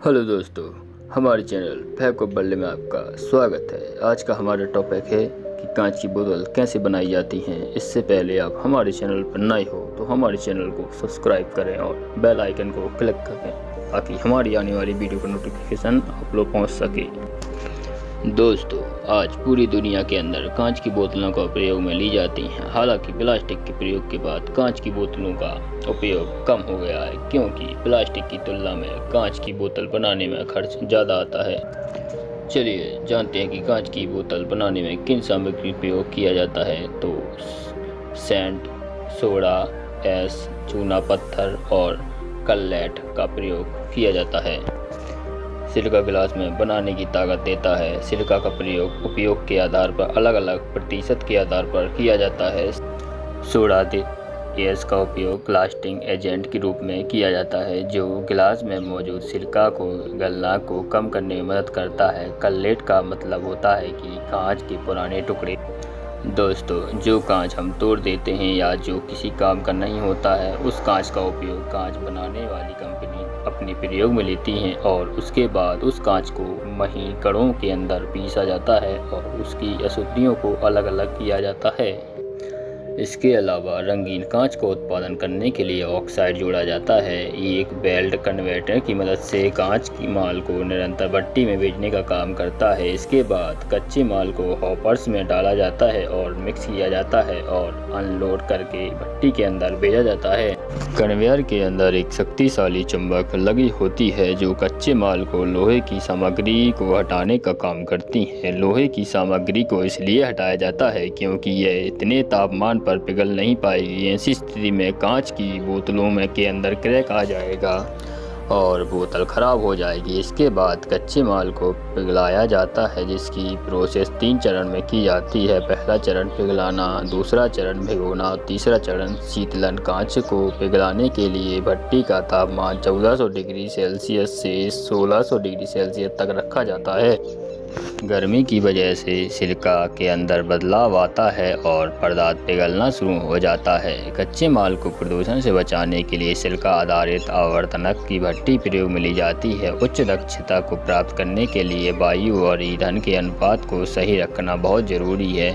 Hello दोस्तों, हमारे channel fact of बल्ले में आपका स्वागत है। आज का हमारा टॉपिक है कि कांच की बोतल कैसे बनाई जाती हैं। इससे पहले आप हमारे चैनल पर नए हो तो हमारे चैनल को सब्सक्राइब करें और बेल आइकन को क्लिक करें ताकि हमारी आने वाली वीडियो का नोटिफिकेशन आप लोग पहुँच सके। दोस्तों, आज पूरी दुनिया के अंदर कांच की बोतलों का प्रयोग में ली जाती हैं। हालांकि प्लास्टिक के प्रयोग के बाद कांच की बोतलों का उपयोग कम हो गया है, क्योंकि प्लास्टिक की तुलना में कांच की बोतल बनाने में खर्च ज़्यादा आता है। चलिए जानते हैं कि कांच की बोतल बनाने में किन सामग्री प्रयोग किया जाता है। तो सेंट, सोडा, एस, चूना पत्थर और कललेट का प्रयोग किया जाता है। सिलिका गिलास में बनाने की ताकत देता है। सिलिका का प्रयोग उपयोग के आधार पर अलग अलग प्रतिशत के आधार पर किया जाता है। सोडा गैस का उपयोग ग्लास्टिंग एजेंट के रूप में किया जाता है, जो गिलास में मौजूद सिलिका को गलना को कम करने में मदद करता है। कललेट का मतलब होता है कि कांच के पुराने टुकड़े। दोस्तों, जो कांच हम तोड़ देते हैं या जो किसी काम का नहीं होता है, उस कांच का उपयोग कांच बनाने वाली कंपनी अपने प्रयोग में लेती हैं और उसके बाद उस कांच को महीन कणों के अंदर पीसा जाता है और उसकी अशुद्धियों को अलग अलग किया जाता है। इसके अलावा रंगीन कांच को उत्पादन करने के लिए ऑक्साइड जोड़ा जाता है। ये एक बेल्ट कन्वर्टर की मदद से कांच की माल को निरंतर भट्टी में भेजने का काम करता है। इसके बाद कच्चे माल को हॉपर्स में डाला जाता है और मिक्स किया जाता है और अनलोड करके भट्टी के अंदर भेजा जाता है। कन्वेयर के अंदर एक शक्तिशाली चुंबक लगी होती है जो कच्चे माल को लोहे की सामग्री को हटाने का काम करती है। लोहे की सामग्री को इसलिए हटाया जाता है क्योंकि यह इतने तापमान पर पिघल नहीं पाएगी। ऐसी स्थिति में कांच की बोतलों में के अंदर क्रैक आ जाएगा और बोतल खराब हो जाएगी। इसके बाद कच्चे माल को पिघलाया जाता है, जिसकी प्रोसेस 3 चरण में की जाती है। पहला चरण पिघलाना, दूसरा चरण भिगोना और तीसरा चरण शीतलन। कांच को पिघलाने के लिए भट्टी का तापमान 1400 डिग्री सेल्सियस से 1600 डिग्री सेल्सियस तक रखा जाता है। गर्मी की वजह से सिलिका के अंदर बदलाव आता है और पदार्थ पिघलना शुरू हो जाता है। कच्चे माल को प्रदूषण से बचाने के लिए सिलिका आधारित आवर्तनक की भट्टी प्रयोग में ली जाती है। उच्च दक्षता को प्राप्त करने के लिए वायु और ईंधन के अनुपात को सही रखना बहुत ज़रूरी है।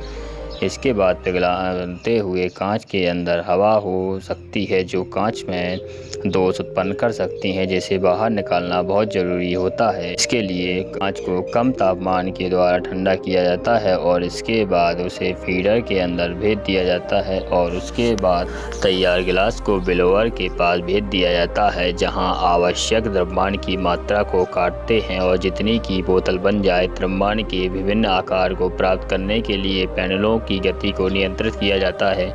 इसके बाद पिघलाते हुए कांच के अंदर हवा हो सकती है जो कांच में दोष उत्पन्न कर सकती है, जिसे बाहर निकालना बहुत ज़रूरी होता है। इसके लिए कांच को कम तापमान के द्वारा ठंडा किया जाता है और इसके बाद उसे फीडर के अंदर भेज दिया जाता है और उसके बाद तैयार गिलास को ब्लोअर के पास भेज दिया जाता है, जहां आवश्यक द्रव्यमान की मात्रा को काटते हैं और जितनी की बोतल बन जाए। द्रव्यमान के विभिन्न आकार को प्राप्त करने के लिए पैनलों की गति को नियंत्रित किया जाता है।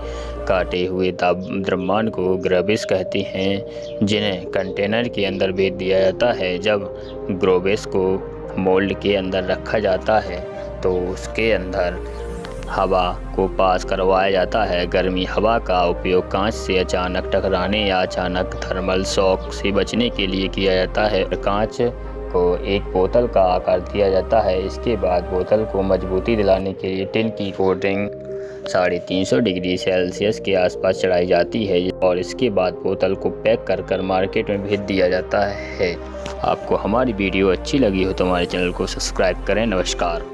काटे हुए द्रव्यमान को ग्रेविस कहते हैं, जिन्हें कंटेनर के अंदर भेज दिया जाता है। जब ग्रेविस को मोल्ड के अंदर रखा जाता है तो उसके अंदर हवा को पास करवाया जाता है। गर्मी हवा का उपयोग कांच से अचानक टकराने या अचानक थर्मल शॉक से बचने के लिए किया जाता है। कांच को एक बोतल का आकार दिया जाता है। इसके बाद बोतल को मजबूती दिलाने के लिए टिन की कोटिंग 350 डिग्री सेल्सियस के आसपास चढ़ाई जाती है और इसके बाद बोतल को पैक कर मार्केट में भेज दिया जाता है। आपको हमारी वीडियो अच्छी लगी हो तो हमारे चैनल को सब्सक्राइब करें। नमस्कार।